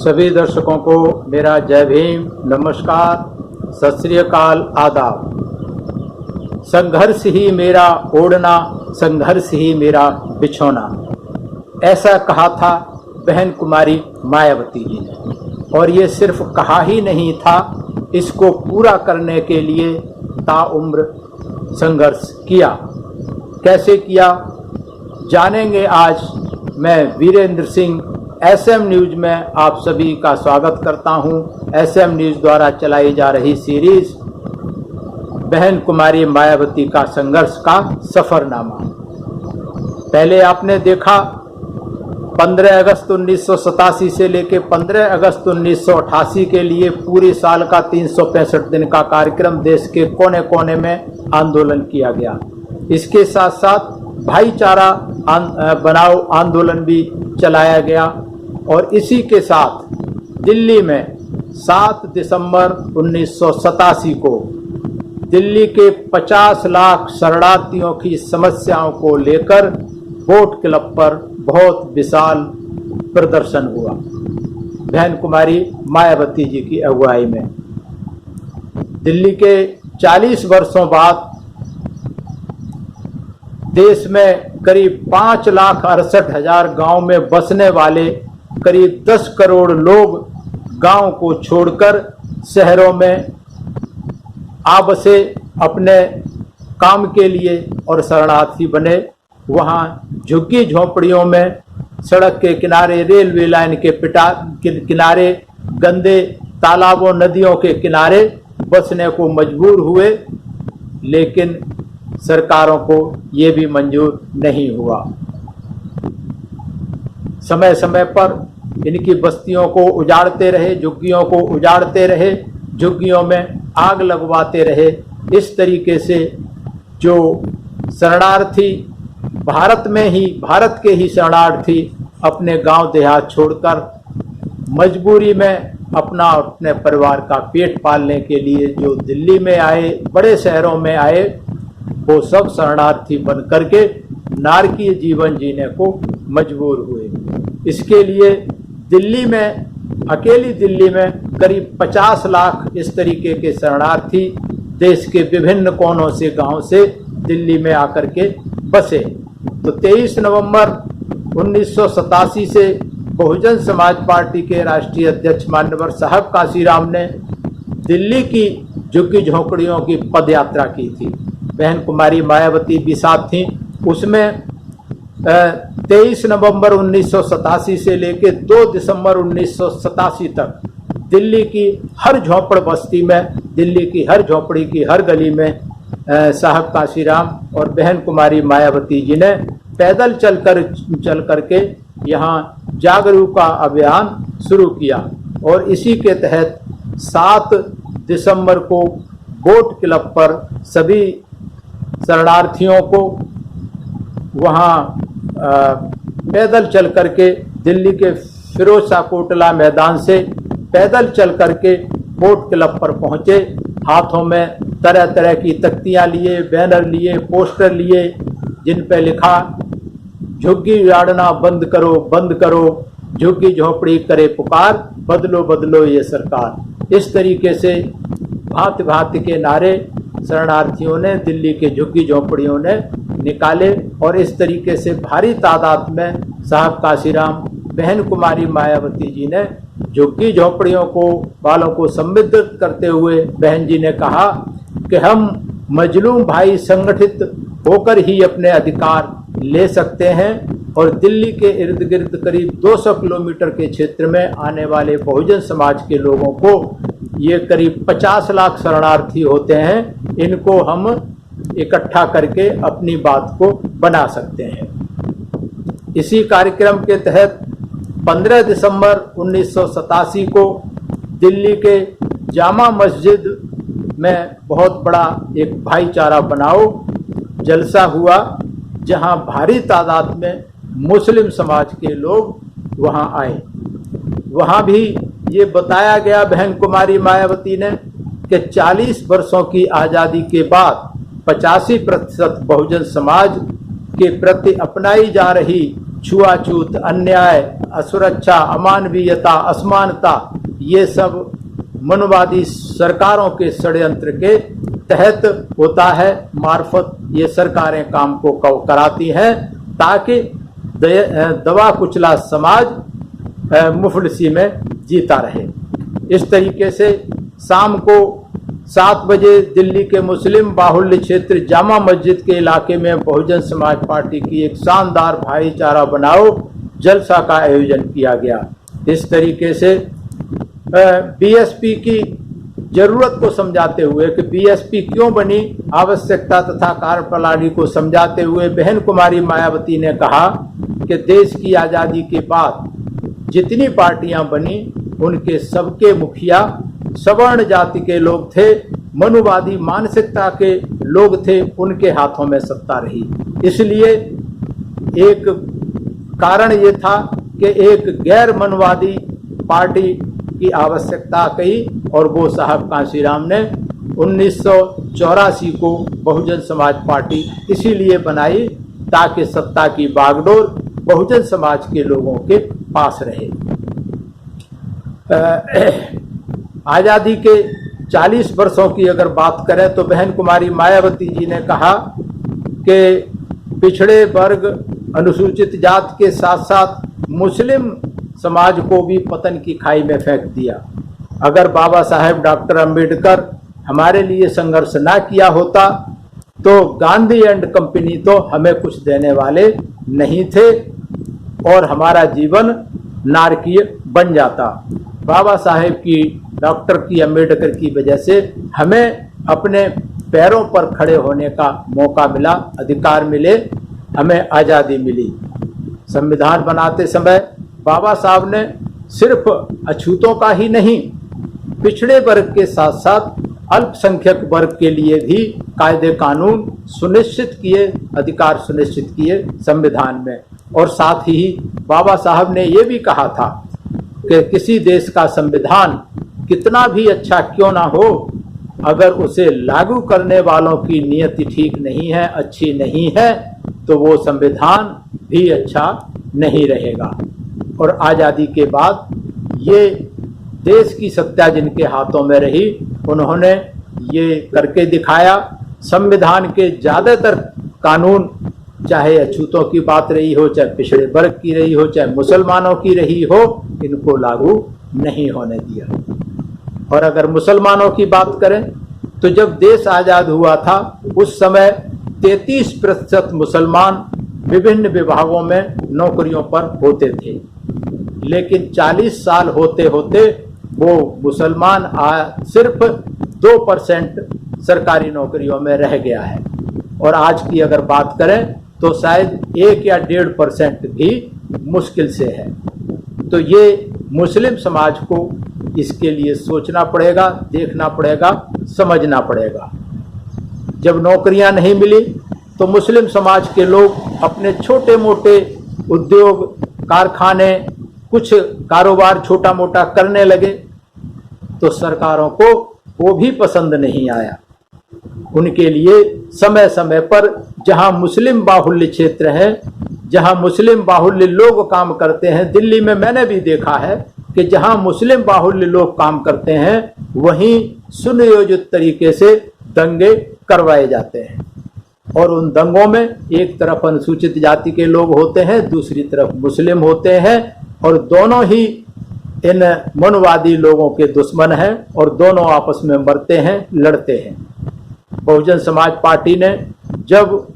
सभी दर्शकों को मेरा जय भीम, नमस्कार, सत श्री अकाल, आदाब। संघर्ष ही मेरा ओढ़ना, संघर्ष ही मेरा बिछोना, ऐसा कहा था बहन कुमारी मायावती जी ने। और ये सिर्फ कहा ही नहीं था, इसको पूरा करने के लिए ताउम्र संघर्ष किया। कैसे किया जानेंगे आज। मैं वीरेंद्र सिंह एसएम न्यूज में आप सभी का स्वागत करता हूं। एसएम न्यूज द्वारा चलाई जा रही सीरीज बहन कुमारी मायावती का संघर्ष का सफरनामा। पहले आपने देखा 15 अगस्त 1987 से लेकर 15 अगस्त 1988 के लिए पूरे साल का 365 दिन का कार्यक्रम देश के कोने कोने में आंदोलन किया गया। इसके साथ साथ भाईचारा बनाओ आंदोलन भी चलाया गया। और इसी के साथ दिल्ली में 7 दिसंबर 1987 को दिल्ली के 50 लाख शरणार्थियों की समस्याओं को लेकर बोट क्लब पर बहुत विशाल प्रदर्शन हुआ बहन कुमारी मायावती जी की अगुवाई में। दिल्ली के 40 वर्षों बाद देश में करीब 5,68,000 गांव में बसने वाले करीब 10 करोड़ लोग गांव को छोड़कर शहरों में आ बसे अपने काम के लिए और शरणार्थी बने। वहां झुग्गी झोंपड़ियों में, सड़क के किनारे, रेलवे लाइन के किनारे, गंदे तालाबों, नदियों के किनारे बसने को मजबूर हुए। लेकिन सरकारों को ये भी मंजूर नहीं हुआ। समय समय पर इनकी बस्तियों को उजाड़ते रहे, झुग्गियों को उजाड़ते रहे, झुग्गियों में आग लगवाते रहे। इस तरीके से जो शरणार्थी भारत के ही शरणार्थी अपने गांव देहात छोड़कर मजबूरी में अपने परिवार का पेट पालने के लिए जो दिल्ली में आए, बड़े शहरों में आए, वो सब शरणार्थी बन करके नारकीय जीवन जीने को मजबूर हुए। इसके लिए दिल्ली में, अकेली दिल्ली में करीब 50 लाख इस तरीके के शरणार्थी देश के विभिन्न कोनों से, गांव से दिल्ली में आकर के बसे। तो 23 नवंबर 1987 से बहुजन समाज पार्टी के राष्ट्रीय अध्यक्ष मान्यवर साहब काशीराम ने दिल्ली की झुग्गी झोंपड़ियों की पदयात्रा की थी। बहन कुमारी मायावती भी साथ थी उसमें। 23 नवंबर 1987 से लेकर 2 दिसंबर 1987 तक दिल्ली की हर झोंपड़ बस्ती में, दिल्ली की हर झोंपड़ी की हर गली में साहब काशीराम और बहन कुमारी मायावती जी ने पैदल चल करके यहाँ जागरूकता अभियान शुरू किया। और इसी के तहत 7 दिसंबर को बोट क्लब पर सभी शरणार्थियों को वहाँ पैदल चल करके दिल्ली के फिरोज शाह कोटला मैदान से पैदल चल करके बोट क्लब पर पहुँचे। हाथों में तरह तरह की तख्तियाँ लिए, बैनर लिए, पोस्टर लिए, जिन पे लिखा झुग्गी उजाड़ना बंद करो, बंद करो, झुग्गी झोंपड़ी करे पुकार, बदलो बदलो ये सरकार। इस तरीके से भांति भांति के नारे शरणार्थियों ने, दिल्ली के झुग्गी झोंपड़ियों ने निकाले। और इस तरीके से भारी तादाद में साहब काशीराम, बहन कुमारी मायावती जी ने झुग्गी झोंपड़ियों को वालों को संबोधित करते हुए बहन जी ने कहा कि हम मजलूम भाई संगठित होकर ही अपने अधिकार ले सकते हैं। और दिल्ली के इर्द गिर्द करीब 200 किलोमीटर के क्षेत्र में आने वाले बहुजन समाज के लोगों को, ये करीब 50 लाख शरणार्थी होते हैं, इनको हम इकट्ठा करके अपनी बात को बना सकते हैं। इसी कार्यक्रम के तहत 15 दिसंबर 1987 को दिल्ली के जामा मस्जिद में बहुत बड़ा एक भाईचारा बनाओ जलसा हुआ, जहां भारी तादाद में मुस्लिम समाज के लोग वहां आए। वहां भी ये बताया गया बहन कुमारी मायावती ने कि 40 वर्षों की आज़ादी के बाद 85% बहुजन समाज के प्रति अपनाई जा रही छुआछूत, अन्याय, असुरक्षा, अमानवीयता, असमानता, ये सब मनुवादी सरकारों के षड्यंत्र के तहत होता है, मार्फत ये सरकारें काम को कराती हैं ताकि दबा कुचला समाज मुफलिसी में जीता रहे। इस तरीके से शाम को 7 बजे दिल्ली के मुस्लिम बाहुल्य क्षेत्र जामा मस्जिद के इलाके में बहुजन समाज पार्टी की एक शानदार भाईचारा बनाओ जलसा का आयोजन किया गया। इस तरीके से बीएसपी की जरूरत को समझाते हुए कि बीएसपी क्यों बनी, आवश्यकता तथा कार्यप्रणाली को समझाते हुए बहन कुमारी मायावती ने कहा कि देश की आज़ादी के बाद जितनी पार्टियां बनी उनके सबके मुखिया सवर्ण जाति के लोग थे, मनुवादी मानसिकता के लोग थे, उनके हाथों में सत्ता रही। इसलिए एक कारण ये था कि एक गैर मनुवादी पार्टी की आवश्यकता कही और वो साहब कांशीराम ने 1984 को बहुजन समाज पार्टी इसीलिए बनाई ताकि सत्ता की बागडोर बहुजन समाज के लोगों के पास रहे। आज़ादी के 40 वर्षों की अगर बात करें तो बहन कुमारी मायावती जी ने कहा कि पिछड़े वर्ग, अनुसूचित जात के साथ साथ मुस्लिम समाज को भी पतन की खाई में फेंक दिया। अगर बाबा साहेब डॉक्टर अंबेडकर हमारे लिए संघर्ष ना किया होता तो गांधी एंड कंपनी तो हमें कुछ देने वाले नहीं थे और हमारा जीवन नारकीय बन जाता। बाबा साहेब की, डॉक्टर की, अंबेडकर की वजह से हमें अपने पैरों पर खड़े होने का मौका मिला, अधिकार मिले, हमें आज़ादी मिली। संविधान बनाते समय बाबा साहब ने सिर्फ अछूतों का ही नहीं, पिछड़े वर्ग के साथ साथ अल्पसंख्यक वर्ग के लिए भी कायदे कानून सुनिश्चित किए, अधिकार सुनिश्चित किए संविधान में। और साथ ही बाबा साहब ने ये भी कहा था कि किसी देश का संविधान कितना भी अच्छा क्यों ना हो, अगर उसे लागू करने वालों की नियति ठीक नहीं है, अच्छी नहीं है, तो वो संविधान भी अच्छा नहीं रहेगा। और आज़ादी के बाद ये देश की सत्ता जिनके हाथों में रही, उन्होंने ये करके दिखाया। संविधान के ज़्यादातर कानून, चाहे अछूतों की बात रही हो, चाहे पिछड़े वर्ग की रही हो, चाहे मुसलमानों की रही हो, इनको लागू नहीं होने दिया। और अगर मुसलमानों की बात करें तो जब देश आज़ाद हुआ था उस समय 33% मुसलमान विभिन्न विभागों में नौकरियों पर होते थे, लेकिन 40 साल होते होते वो मुसलमान सिर्फ 2% सरकारी नौकरियों में रह गया है। और आज की अगर बात करें तो शायद 1 या 1.5% भी मुश्किल से है। तो ये मुस्लिम समाज को इसके लिए सोचना पड़ेगा, देखना पड़ेगा, समझना पड़ेगा। जब नौकरियां नहीं मिली तो मुस्लिम समाज के लोग अपने छोटे मोटे उद्योग, कारखाने, कुछ कारोबार छोटा मोटा करने लगे, तो सरकारों को वो भी पसंद नहीं आया। उनके लिए समय समय पर जहां मुस्लिम बाहुल्य क्षेत्र है, जहां मुस्लिम बाहुल्य लोग काम करते हैं, दिल्ली में मैंने भी देखा है कि जहां मुस्लिम बाहुल्य लोग काम करते हैं वहीं सुनियोजित तरीके से दंगे करवाए जाते हैं। और उन दंगों में एक तरफ अनुसूचित जाति के लोग होते हैं, दूसरी तरफ मुस्लिम होते हैं, और दोनों ही इन मनुवादी लोगों के दुश्मन हैं और दोनों आपस में मरते हैं, लड़ते हैं। बहुजन समाज पार्टी ने जब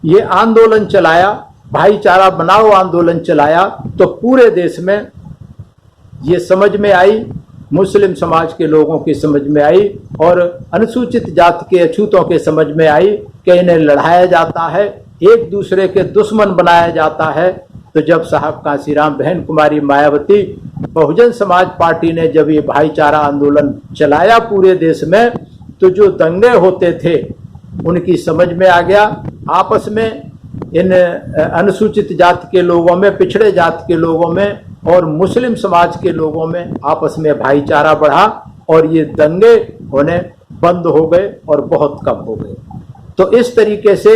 ये आंदोलन चलाया, भाईचारा बनाओ आंदोलन चलाया, तो पूरे देश में ये समझ में आई, मुस्लिम समाज के लोगों की समझ में आई और अनुसूचित जाति के अछूतों के समझ में आई कि इन्हें लड़ाया जाता है, एक दूसरे के दुश्मन बनाया जाता है। तो जब साहब कांशीराम, बहन कुमारी मायावती, बहुजन समाज पार्टी ने जब ये भाईचारा आंदोलन चलाया पूरे देश में, तो जो दंगे होते थे उनकी समझ में आ गया। आपस में इन अनुसूचित जाति के लोगों में, पिछड़े जाति के लोगों में और मुस्लिम समाज के लोगों में आपस में भाईचारा बढ़ा और ये दंगे होने बंद हो गए और बहुत कम हो गए। तो इस तरीके से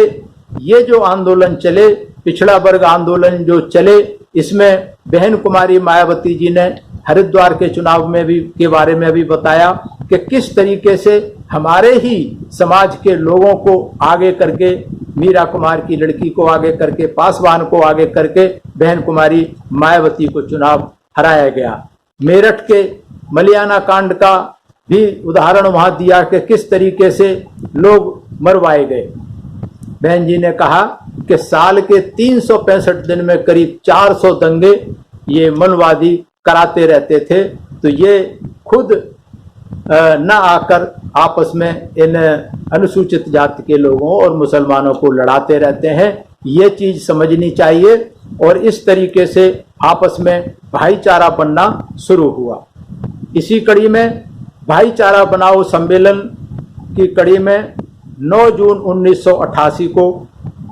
ये जो आंदोलन चले, पिछड़ा वर्ग आंदोलन जो चले, इसमें बहन कुमारी मायावती जी ने हरिद्वार के चुनाव में भी के बारे में भी बताया कि किस तरीके से हमारे ही समाज के लोगों को आगे करके, मीरा कुमार की लड़की को आगे करके, पासवान को आगे करके बहन कुमारी मायावती को चुनाव हराया गया। मेरठ के मलियाना कांड का भी उदाहरण वहां दिया कि किस तरीके से लोग मरवाए गए। बहन जी ने कहा कि साल के 365 दिन में करीब 400 दंगे ये मनवादी कराते रहते थे, तो ये खुद न आकर आपस में इन अनुसूचित जाति के लोगों और मुसलमानों को लड़ाते रहते हैं। ये चीज समझनी चाहिए और इस तरीके से आपस में भाईचारा बनना शुरू हुआ। इसी कड़ी में भाईचारा बनाओ सम्मेलन की कड़ी में 9 जून 1988 को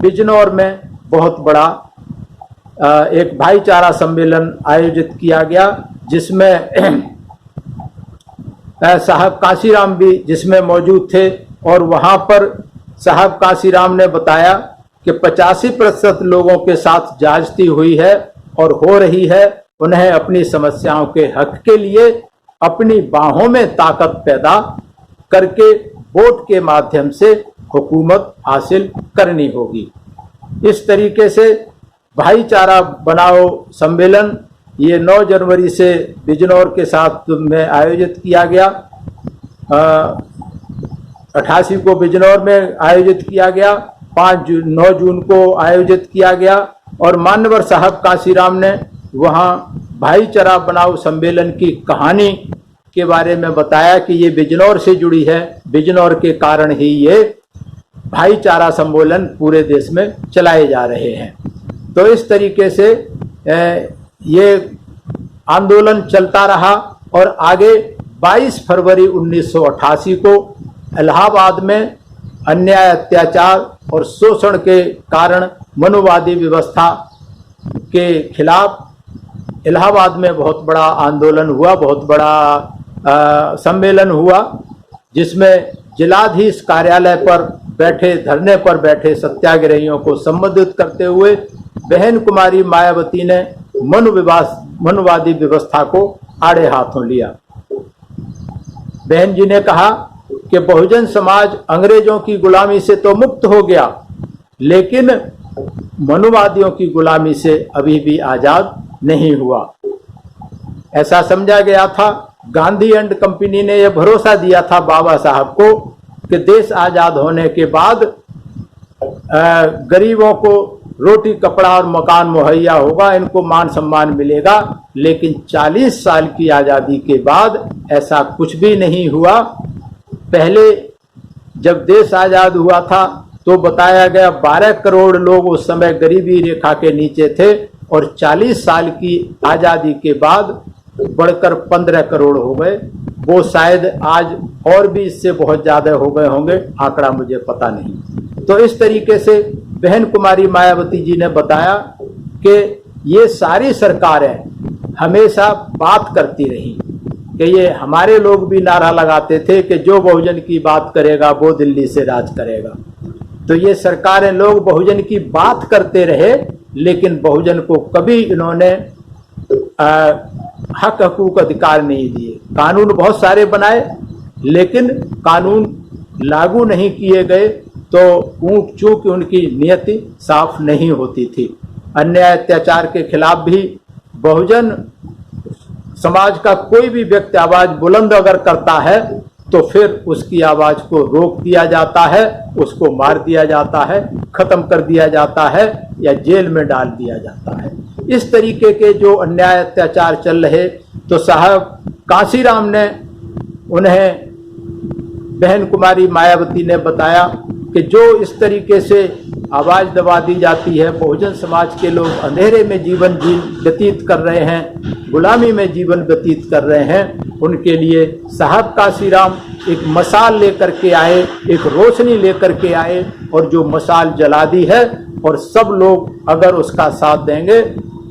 बिजनौर में बहुत बड़ा एक भाईचारा सम्मेलन आयोजित किया गया, जिसमें साहब काशीराम भी जिसमें मौजूद थे। और वहां पर साहब काशीराम ने बताया कि 85% लोगों के साथ ज्यादती हुई है और हो रही है। उन्हें अपनी समस्याओं के हक के लिए अपनी बाहों में ताकत पैदा करके वोट के माध्यम से हुकूमत हासिल करनी होगी। इस तरीके से भाईचारा बनाओ सम्मेलन ये 9 जनवरी से बिजनौर के साथ में आयोजित किया गया। 88 को बिजनौर में आयोजित किया गया, 9 जून को आयोजित किया गया। और मान्यवर साहब काशीराम ने वहाँ भाईचारा बनाओ सम्मेलन की कहानी के बारे में बताया कि ये बिजनौर से जुड़ी है, बिजनौर के कारण ही ये भाईचारा सम्मेलन पूरे देश में चलाए जा रहे हैं। तो इस तरीके से ये आंदोलन चलता रहा और आगे 22 फरवरी 1988 को इलाहाबाद में अन्याय, अत्याचार और शोषण के कारण मनुवादी व्यवस्था के खिलाफ इलाहाबाद में बहुत बड़ा आंदोलन हुआ, बहुत बड़ा सम्मेलन हुआ, जिसमें जिलाधीश कार्यालय पर बैठे, धरने पर बैठे सत्याग्रहियों को संबोधित करते हुए बहन कुमारी मायावती ने मनुवादी व्यवस्था को आड़े हाथों लिया। बहन जी ने कहा कि बहुजन समाज अंग्रेजों की गुलामी से तो मुक्त हो गया, लेकिन मनुवादियों की गुलामी से अभी भी आजाद नहीं हुआ। ऐसा समझा गया था। गांधी एंड कंपनी ने यह भरोसा दिया था बाबा साहब को कि देश आजाद होने के बाद गरीबों को रोटी, कपड़ा और मकान मुहैया होगा, इनको मान सम्मान मिलेगा। लेकिन 40 साल की आजादी के बाद ऐसा कुछ भी नहीं हुआ। पहले जब देश आजाद हुआ था तो बताया गया 12 करोड़ लोग उस समय गरीबी रेखा के नीचे थे और 40 साल की आजादी के बाद बढ़कर 15 करोड़ हो गए। वो शायद आज और भी इससे बहुत ज्यादा हो गए होंगे, आंकड़ा मुझे पता नहीं। तो इस तरीके से बहन कुमारी मायावती जी ने बताया कि ये सारी सरकारें हमेशा बात करती रही कि ये हमारे लोग भी नारा लगाते थे कि जो बहुजन की बात करेगा वो दिल्ली से राज करेगा। तो ये सरकारें, लोग बहुजन की बात करते रहे, लेकिन बहुजन को कभी इन्होंने हक हकूक अधिकार नहीं दिए। कानून बहुत सारे बनाए, लेकिन कानून लागू नहीं किए गए तो ऊंट चूंकि उनकी नियति साफ नहीं होती थी। अन्याय अत्याचार के खिलाफ भी बहुजन समाज का कोई भी व्यक्ति आवाज बुलंद अगर करता है तो फिर उसकी आवाज को रोक दिया जाता है, उसको मार दिया जाता है, खत्म कर दिया जाता है या जेल में डाल दिया जाता है। इस तरीके के जो अन्याय अत्याचार चल रहे, तो साहब काशीराम ने उन्हें, बहन कुमारी मायावती ने बताया कि जो इस तरीके से आवाज दबा दी जाती है, बहुजन समाज के लोग अंधेरे में जीवन व्यतीत कर रहे हैं, गुलामी में जीवन व्यतीत कर रहे हैं, उनके लिए साहब काशीराम एक मशाल लेकर के आए, एक रोशनी लेकर के आए और जो मशाल जला दी है। और सब लोग अगर उसका साथ देंगे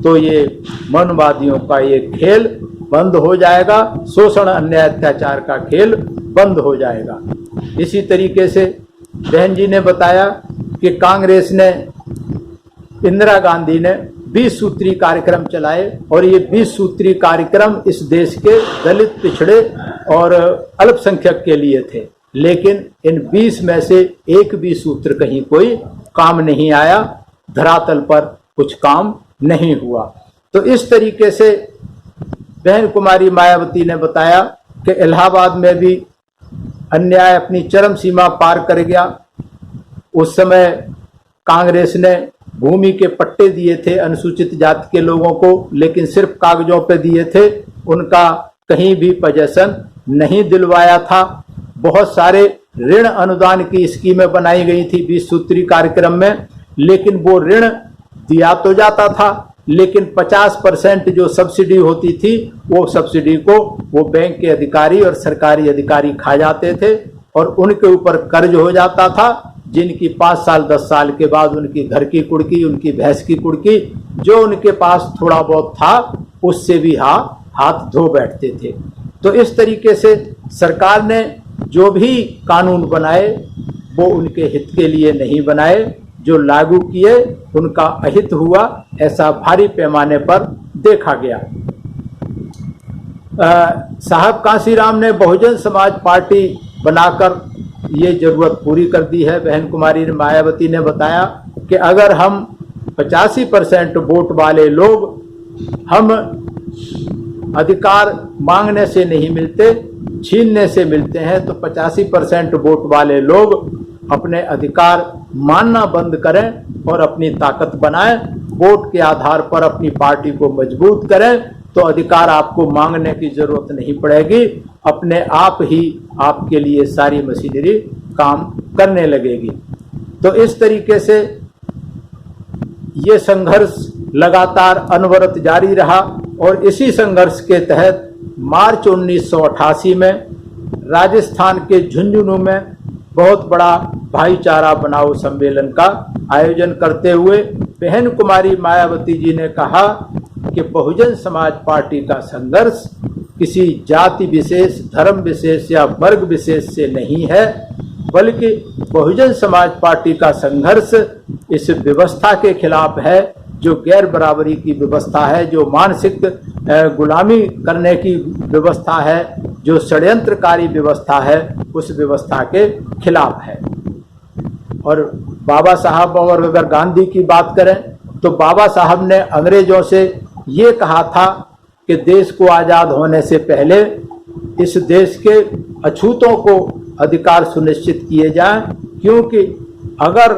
तो ये मनवादियों का ये खेल बंद हो जाएगा, शोषण अन्याय अत्याचार का खेल बंद हो जाएगा। इसी तरीके से बहन जी ने बताया कि कांग्रेस ने इंदिरा गांधी ने 20 सूत्री कार्यक्रम चलाए और ये 20 सूत्री कार्यक्रम इस देश के दलित, पिछड़े और अल्पसंख्यक के लिए थे। लेकिन इन 20 में से एक भी सूत्र कहीं कोई काम नहीं आया, धरातल पर कुछ काम नहीं हुआ। तो इस तरीके से बहन कुमारी मायावती ने बताया कि इलाहाबाद में भी अन्याय अपनी चरम सीमा पार कर गया। उस समय कांग्रेस ने भूमि के पट्टे दिए थे अनुसूचित जाति के लोगों को, लेकिन सिर्फ कागजों पे दिए थे, उनका कहीं भी पोजेशन नहीं दिलवाया था। बहुत सारे ऋण अनुदान की स्कीमें बनाई गई थी 20 सूत्री कार्यक्रम में, लेकिन वो ऋण दिया तो जाता था, लेकिन 50% जो सब्सिडी होती थी वो सब्सिडी को वो बैंक के अधिकारी और सरकारी अधिकारी खा जाते थे और उनके ऊपर कर्ज हो जाता था, जिनकी 5 साल 10 साल के बाद उनकी घर की कुड़की, उनकी भैंस की कुड़की, जो उनके पास थोड़ा बहुत था उससे भी हाथ धो बैठते थे। तो इस तरीके से सरकार ने जो भी कानून बनाए वो उनके हित के लिए नहीं बनाए, जो लागू किए उनका अहित हुआ, ऐसा भारी पैमाने पर देखा गया। साहब कांसीराम ने बहुजन समाज पार्टी बनाकर ये जरूरत पूरी कर दी है। बहन कुमारी मायावती ने बताया कि अगर हम 85% वोट वाले लोग, हम अधिकार मांगने से नहीं मिलते, छीनने से मिलते हैं, तो 85% वोट वाले लोग अपने अधिकार मानना बंद करें और अपनी ताकत बनाएं, वोट के आधार पर अपनी पार्टी को मजबूत करें, तो अधिकार आपको मांगने की जरूरत नहीं पड़ेगी, अपने आप ही आपके लिए सारी मशीनरी काम करने लगेगी। तो इस तरीके से ये संघर्ष लगातार अनवरत जारी रहा और इसी संघर्ष के तहत मार्च 1988 में राजस्थान के झुंझुनू में बहुत बड़ा भाईचारा बनाओ सम्मेलन का आयोजन करते हुए बहन कुमारी मायावती जी ने कहा कि बहुजन समाज पार्टी का संघर्ष किसी जाति विशेष, धर्म विशेष या वर्ग विशेष से नहीं है, बल्कि बहुजन समाज पार्टी का संघर्ष इस व्यवस्था के खिलाफ है, जो गैर बराबरी की व्यवस्था है, जो मानसिक गुलामी करने की व्यवस्था है, जो षड्यंत्रकारी व्यवस्था है, उस व्यवस्था के खिलाफ है। और बाबा साहब और अगर गांधी की बात करें तो बाबा साहब ने अंग्रेजों से ये कहा था कि देश को आज़ाद होने से पहले इस देश के अछूतों को अधिकार सुनिश्चित किए जाएं, क्योंकि अगर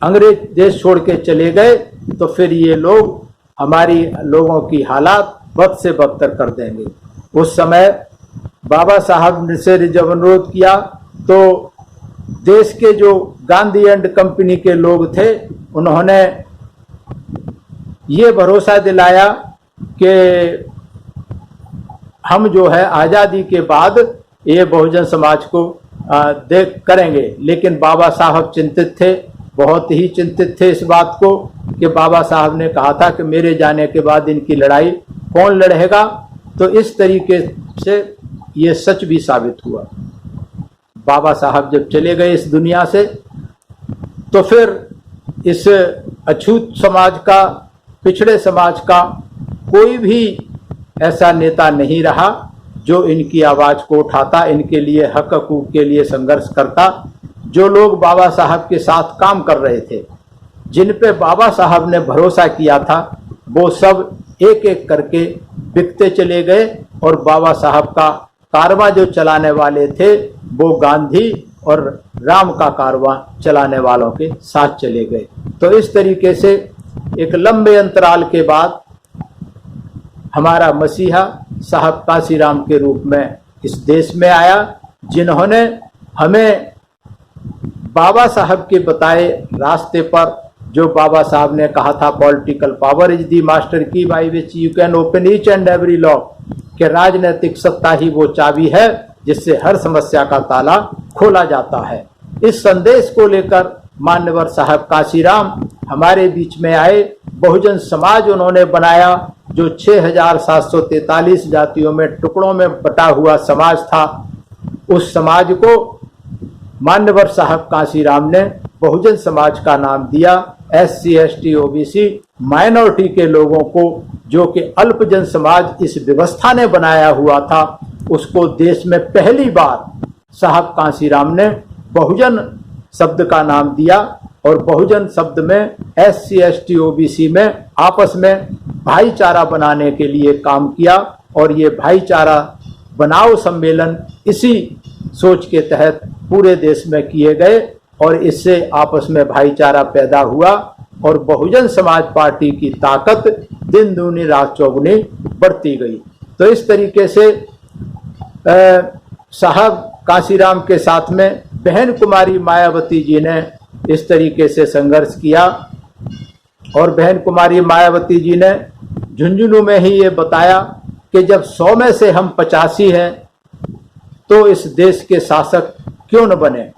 अंग्रेज देश छोड़ के चले गए तो फिर ये लोग हमारी लोगों की हालात बद से बदतर कर देंगे। उस समय बाबा साहब ने से जब अनुरोध किया तो देश के जो गांधी एंड कंपनी के लोग थे उन्होंने ये भरोसा दिलाया कि हम जो है आज़ादी के बाद ये बहुजन समाज को देख करेंगे। लेकिन बाबा साहब चिंतित थे, बहुत ही चिंतित थे इस बात को कि बाबा साहब ने कहा था कि मेरे जाने के बाद इनकी लड़ाई कौन लड़ेगा। तो इस तरीके से ये सच भी साबित हुआ। बाबा साहब जब चले गए इस दुनिया से तो फिर इस अछूत समाज का, पिछड़े समाज का कोई भी ऐसा नेता नहीं रहा जो इनकी आवाज़ को उठाता, इनके लिए हक हकूक़ के लिए संघर्ष करता। जो लोग बाबा साहब के साथ काम कर रहे थे, जिन पे बाबा साहब ने भरोसा किया था, वो सब एक एक करके बिकते चले गए और बाबा साहब का कारवां जो चलाने वाले थे वो गांधी और राम का कारवां चलाने वालों के साथ चले गए। तो इस तरीके से एक लंबे अंतराल के बाद हमारा मसीहा साहब कांसीराम के रूप में इस देश में आया, जिन्होंने हमें बाबा साहब के बताए रास्ते पर, जो बाबा साहब ने कहा था political power is the master key by which you can open each and every lock, कि राजनीतिक सत्ता ही वो चाबी है जिससे हर समस्या का ताला खोला जाता है। इस संदेश को लेकर मान्यवर साहब कांसीराम हमारे बीच में आए। बहुजन समाज उन्होंने बनाया जो 6743 जातियों में टुकड़ों में बटा हुआ समाज था। उस समाज को मान्यवर साहब कांसीराम ने बहुजन समाज का नाम दिया। SC ST OBC माइनॉरिटी के लोगों को, जो कि अल्पजन समाज इस व्यवस्था ने बनाया हुआ था, उसको देश में पहली बार साहब कांशीराम ने बहुजन शब्द का नाम दिया और बहुजन शब्द में SC ST OBC में आपस में भाईचारा बनाने के लिए काम किया। और ये भाईचारा बनाओ सम्मेलन इसी सोच के तहत पूरे देश में किए गए और इससे आपस में भाईचारा पैदा हुआ और बहुजन समाज पार्टी की ताकत दिन दूनी रात चौगुनी बढ़ती गई। तो इस तरीके से साहब कांशीराम के साथ में बहन कुमारी मायावती जी ने इस तरीके से संघर्ष किया और बहन कुमारी मायावती जी ने झुंझुनू में ही ये बताया कि जब 100 में से हम 85 हैं तो इस देश के शासक क्यों न बने।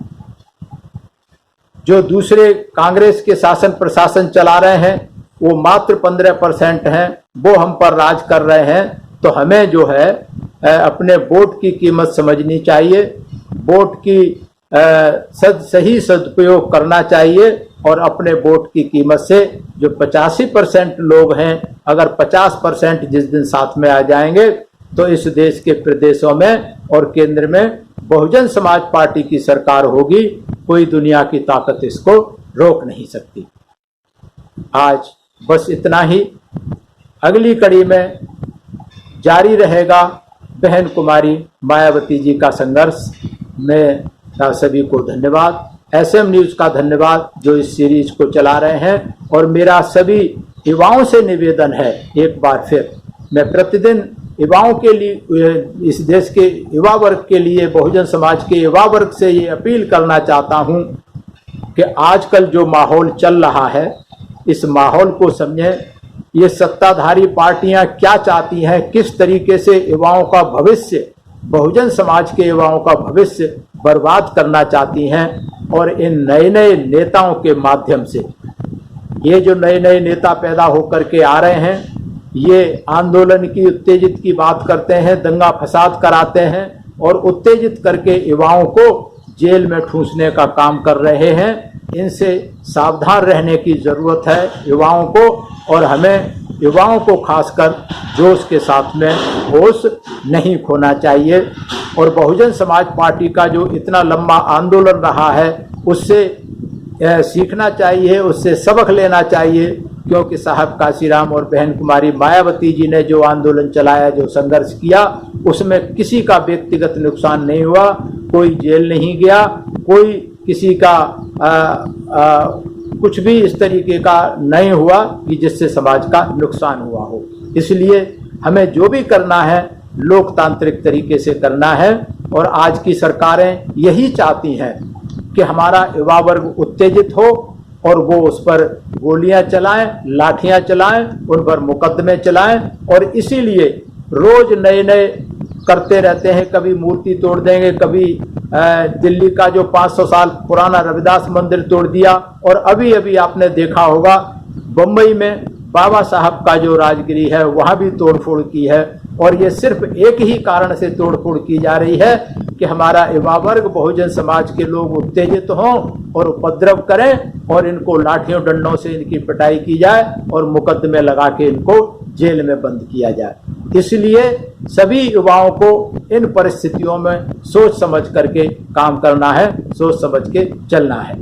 जो दूसरे कांग्रेस के शासन प्रशासन चला रहे हैं वो मात्र 15% हैं, वो हम पर राज कर रहे हैं। तो हमें जो है अपने वोट की कीमत समझनी चाहिए, वोट की सही सदुपयोग करना चाहिए और अपने वोट की कीमत से जो 85% लोग हैं, अगर 50% जिस दिन साथ में आ जाएंगे तो इस देश के प्रदेशों में और केंद्र में बहुजन समाज पार्टी की सरकार होगी। कोई दुनिया की ताकत इसको रोक नहीं सकती। आज बस इतना ही। अगली कड़ी में जारी रहेगा बहन कुमारी मायावती जी का संघर्ष। मैं सभी को धन्यवाद, SM न्यूज का धन्यवाद जो इस सीरीज को चला रहे हैं। और मेरा सभी युवाओं से निवेदन है, एक बार फिर मैं प्रतिदिन युवाओं के लिए, इस देश के युवा वर्ग के लिए, बहुजन समाज के युवा वर्ग से ये अपील करना चाहता हूं कि आजकल जो माहौल चल रहा है इस माहौल को समझें। ये सत्ताधारी पार्टियां क्या चाहती हैं, किस तरीके से युवाओं का भविष्य, बहुजन समाज के युवाओं का भविष्य बर्बाद करना चाहती हैं। और इन नए नए नेताओं के माध्यम से, ये जो नए नए नेता पैदा होकर के आ रहे हैं, ये आंदोलन की उत्तेजित की बात करते हैं, दंगा फसाद कराते हैं और उत्तेजित करके युवाओं को जेल में ठूंसने का काम कर रहे हैं। इनसे सावधान रहने की जरूरत है युवाओं को, और हमें युवाओं को खासकर जोश के साथ में होश नहीं खोना चाहिए। और बहुजन समाज पार्टी का जो इतना लंबा आंदोलन रहा है उससे सीखना चाहिए, उससे सबक लेना चाहिए, क्योंकि साहब कांशीराम और बहन कुमारी मायावती जी ने जो आंदोलन चलाया, जो संघर्ष किया, उसमें किसी का व्यक्तिगत नुकसान नहीं हुआ, कोई जेल नहीं गया, कोई किसी का कुछ भी इस तरीके का नहीं हुआ कि जिससे समाज का नुकसान हुआ हो। इसलिए हमें जो भी करना है लोकतांत्रिक तरीके से करना है। और आज की सरकारें यही चाहती हैं कि हमारा युवा वर्ग उत्तेजित हो और वो उस पर गोलियां चलाएं, लाठियां चलाएं, उन पर मुकदमे चलाएं। और इसीलिए रोज नए नए करते रहते हैं, कभी मूर्ति तोड़ देंगे, कभी दिल्ली का जो 500 साल पुराना रविदास मंदिर तोड़ दिया। और अभी अभी आपने देखा होगा बम्बई में बाबा साहब का जो राजगिरी है वहां भी तोड़फोड़ की है। और ये सिर्फ एक ही कारण से तोड़फोड़ की जा रही है कि हमारा युवा वर्ग, बहुजन समाज के लोग उत्तेजित हों और उपद्रव करें और इनको लाठियों डंडों से इनकी पिटाई की जाए और मुकदमे लगा के इनको जेल में बंद किया जाए। इसलिए सभी युवाओं को इन परिस्थितियों में सोच समझ करके काम करना है, सोच समझ के चलना है।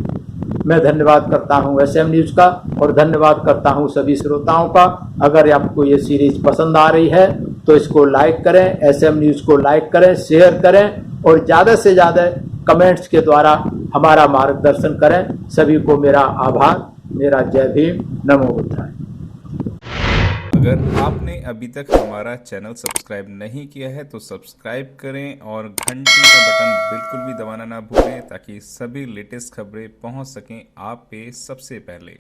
मैं धन्यवाद करता हूं SM न्यूज का और धन्यवाद करता हूं सभी श्रोताओं का। अगर आपको ये सीरीज पसंद आ रही है तो इसको लाइक करें, SM न्यूज को लाइक करें, शेयर करें और ज़्यादा से ज़्यादा कमेंट्स के द्वारा हमारा मार्गदर्शन करें। सभी को मेरा आभार। मेरा जय भीम, नमो बुद्धाय। अगर आपने अभी तक हमारा चैनल सब्सक्राइब नहीं किया है तो सब्सक्राइब करें और घंटी का बटन बिल्कुल भी दबाना ना भूलें ताकि सभी लेटेस्ट खबरें पहुंच सकें आप पे सबसे पहले।